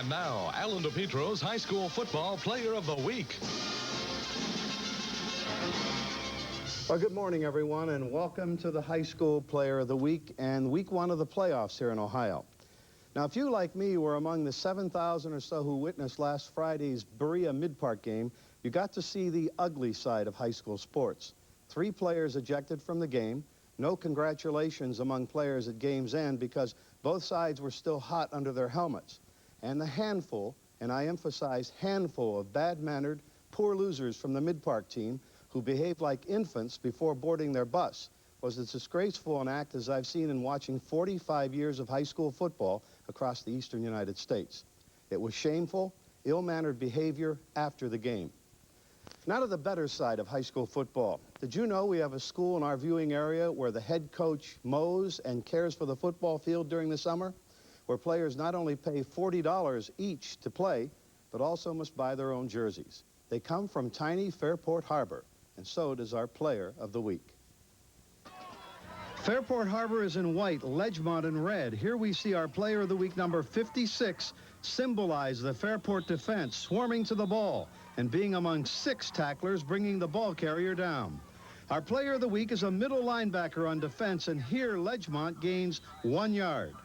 And now, Alan DePietro's High School Football Player of the Week. Well, good morning, everyone, and welcome to the High School Player of the Week and Week 1 of the playoffs here in Ohio. Now, if you, like me, were among the 7,000 or so who witnessed last Friday's Berea Mid-Park game, you got to see the ugly side of high school sports. 3 players ejected from the game. No congratulations among players at game's end because both sides were still hot under their helmets. And the handful, and I emphasize handful, of bad-mannered, poor losers from the Mid-Park team who behaved like infants before boarding their bus was as disgraceful an act as I've seen in watching 45 years of high school football across the eastern United States. It was shameful, ill-mannered behavior after the game. Now to the better side of high school football. Did you know we have a school in our viewing area where the head coach mows and cares for the football field during the summer? Where players not only pay $40 each to play, but also must buy their own jerseys. They come from tiny Fairport Harbor, and so does our Player of the Week. Fairport Harbor is in white, Ledgemont in red. Here we see our Player of the Week, number 56, symbolize the Fairport defense, swarming to the ball and being among 6 tacklers, bringing the ball carrier down. Our Player of the Week is a middle linebacker on defense, and here Ledgemont gains 1 yard.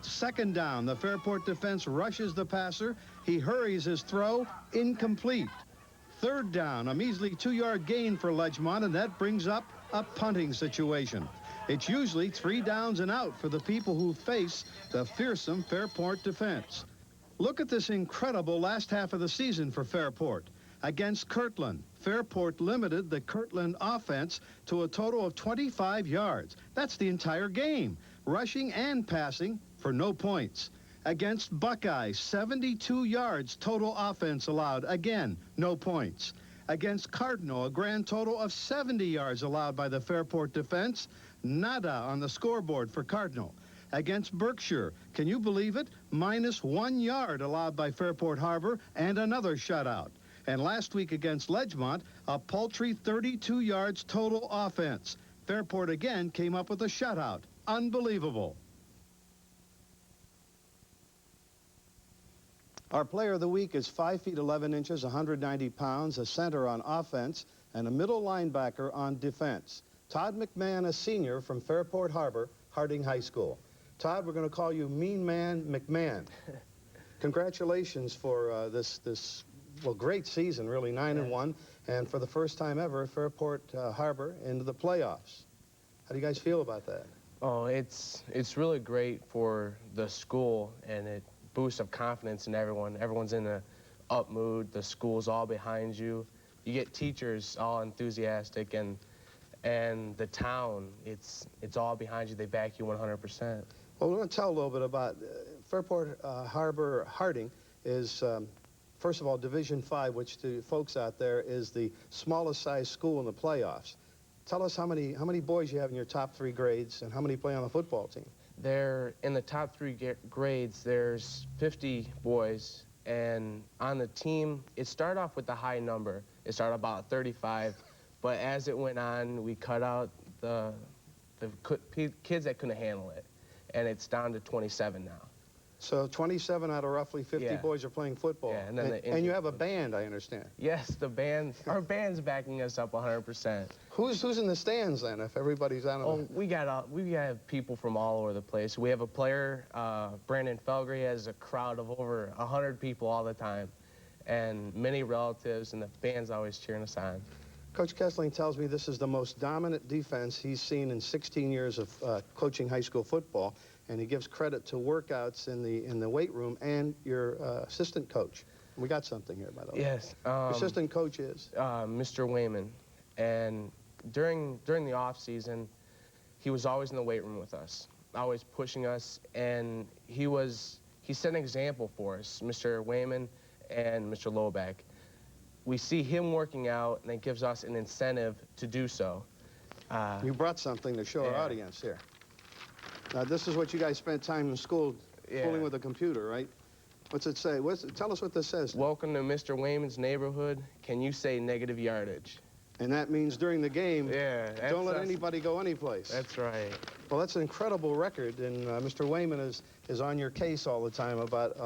Second down, the Fairport defense rushes the passer. He hurries his throw, incomplete. Third down, a measly 2-yard gain for Ledgemont, and that brings up a punting situation. It's usually 3 downs and out for the people who face the fearsome Fairport defense. Look at this incredible last half of the season for Fairport. Against Kirtland, Fairport limited the Kirtland offense to a total of 25 yards. That's the entire game, rushing and passing for no points. Against Buckeye, 72 yards total offense allowed. Again, no points. Against Cardinal, a grand total of 70 yards allowed by the Fairport defense. Nada on the scoreboard for Cardinal. Against Berkshire, can you believe it? Minus 1 yard allowed by Fairport Harbor and another shutout. And last week against Ledgemont, a paltry 32 yards total offense. Fairport again came up with a shutout. Unbelievable. Our Player of the Week is 5 feet 11 inches, 190 pounds, a center on offense, and a middle linebacker on defense. Todd McMahon, a senior from Fairport Harbor, Harding High School. Todd, we're going to call you Mean Man McMahon. Congratulations for this great season, really, 9-1, and for the first time ever, Fairport Harbor into the playoffs. How do you guys feel about that? Oh, it's really great for the school, and it boost of confidence in everyone. Everyone's in a up mood. The school's all behind you. You get teachers all enthusiastic, and the town, it's all behind you. They back you 100%. Well, we're going to tell a little bit about Fairport Harbor Harding is, first of all, Division 5, which to folks out there is the smallest size school in the playoffs. Tell us how many boys you have in your top 3 grades and how many play on the football team. There, in the top 3 grades, there's 50 boys, and on the team, it started off with a high number. It started about 35, but as it went on, we cut out the kids that couldn't handle it, and it's down to 27 now. So 27 out of roughly 50 boys are playing football. Yeah, and then and you have a band, I understand. Yes, the band, our band's backing us up 100%. Who's in the stands then, if everybody's out of we got people from all over the place. We have a player, Brandon Felger. He has a crowd of over 100 people all the time, and many relatives, and the band's always cheering us on. Coach Kessling tells me this is the most dominant defense he's seen in 16 years of coaching high school football, and he gives credit to workouts in the weight room and your assistant coach. We got something here, by the way. Yes. Your assistant coach is? Mr. Wayman. And during the off season, he was always in the weight room with us, always pushing us, and he set an example for us, Mr. Wayman and Mr. Loback. We see him working out, and it gives us an incentive to do so. You brought something to show our audience here. Now, this is what you guys spent time in school fooling with a computer, right? What's it say? Tell us what this says. Welcome to Mr. Wayman's neighborhood. Can you say negative yardage? And that means during the game, Yeah. don't let anybody go anyplace. That's right. Well, that's an incredible record, and Mr. Wayman is on your case all the time about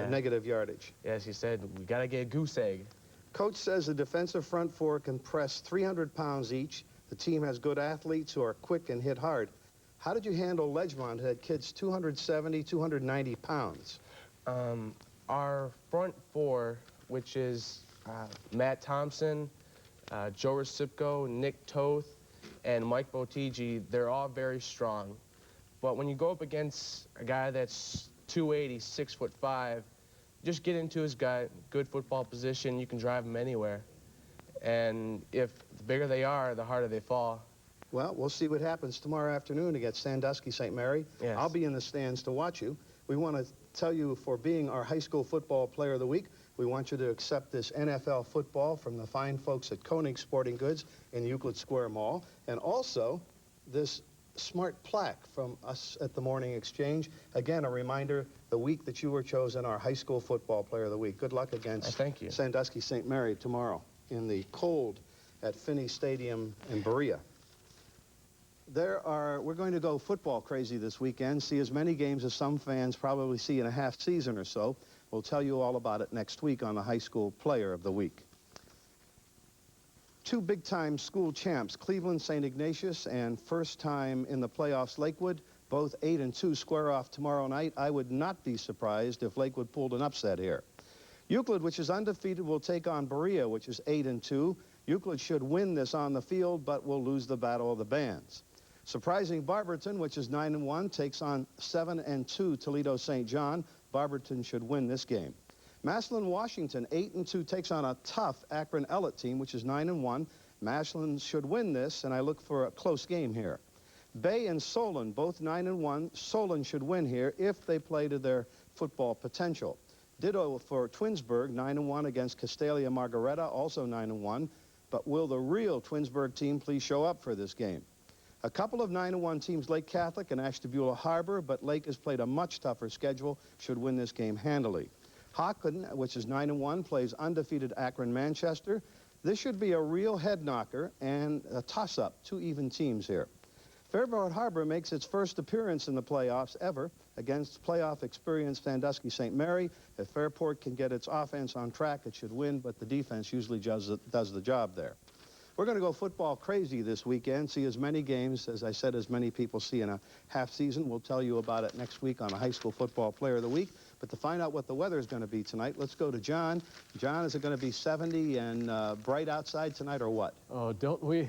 negative yardage. Yes, he said, we got to get a goose egg. Coach says the defensive front four can press 300 pounds each. The team has good athletes who are quick and hit hard. How did you handle Ledgemont, who had kids 270, 290 pounds? Our front four, which is Matt Thompson, Joe Recipko, Nick Toth, and Mike Botigi, they're all very strong. But when you go up against a guy that's 280, 6'5", just get into his gut, good football position, you can drive him anywhere. And if the bigger they are, the harder they fall. Well, we'll see what happens tomorrow afternoon against Sandusky St. Mary. Yes. I'll be in the stands to watch you. We want to tell you, for being our high school football player of the week, we want you to accept this NFL football from the fine folks at Koenig Sporting Goods in Euclid Square Mall, and also this smart plaque from us at the Morning Exchange. Again, a reminder, the week that you were chosen our high school football player of the week. Good luck against Thank you. Sandusky St. Mary tomorrow in the cold at Finney Stadium in Berea. We're going to go football crazy this weekend, see as many games as some fans probably see in a half season or so. We'll tell you all about it next week on the High School Player of the Week. Two big-time school champs, Cleveland St. Ignatius and first time in the playoffs, Lakewood, both 8-2 square off tomorrow night. I would not be surprised if Lakewood pulled an upset here. Euclid, which is undefeated, will take on Berea, which is 8-2. Euclid should win this on the field, but will lose the Battle of the Bands. Surprising Barberton, which is 9-1, takes on 7-2 Toledo St. John. Barberton should win this game. Massillon Washington, 8-2, takes on a tough Akron Ellett team, which is 9-1. Massillon should win this, and I look for a close game here. Bay and Solon, both 9-1. Solon should win here if they play to their football potential. Ditto for Twinsburg, 9-1 against Castalia Margaretta, also 9-1. But will the real Twinsburg team please show up for this game? A couple of 9-1 teams, Lake Catholic and Ashtabula Harbor, but Lake has played a much tougher schedule, should win this game handily. Hawken, which is 9-1, plays undefeated Akron Manchester. This should be a real head knocker and a toss-up, two even teams here. Fairport Harbor makes its first appearance in the playoffs ever against playoff experienced Sandusky St. Mary. If Fairport can get its offense on track, it should win, but the defense usually does the job there. We're going to go football crazy this weekend, see as many games, as I said, as many people see in a half season. We'll tell you about it next week on a High School Football Player of the Week. But to find out what the weather is going to be tonight, let's go to John. John, is it going to be 70 and bright outside tonight or what? Oh, don't we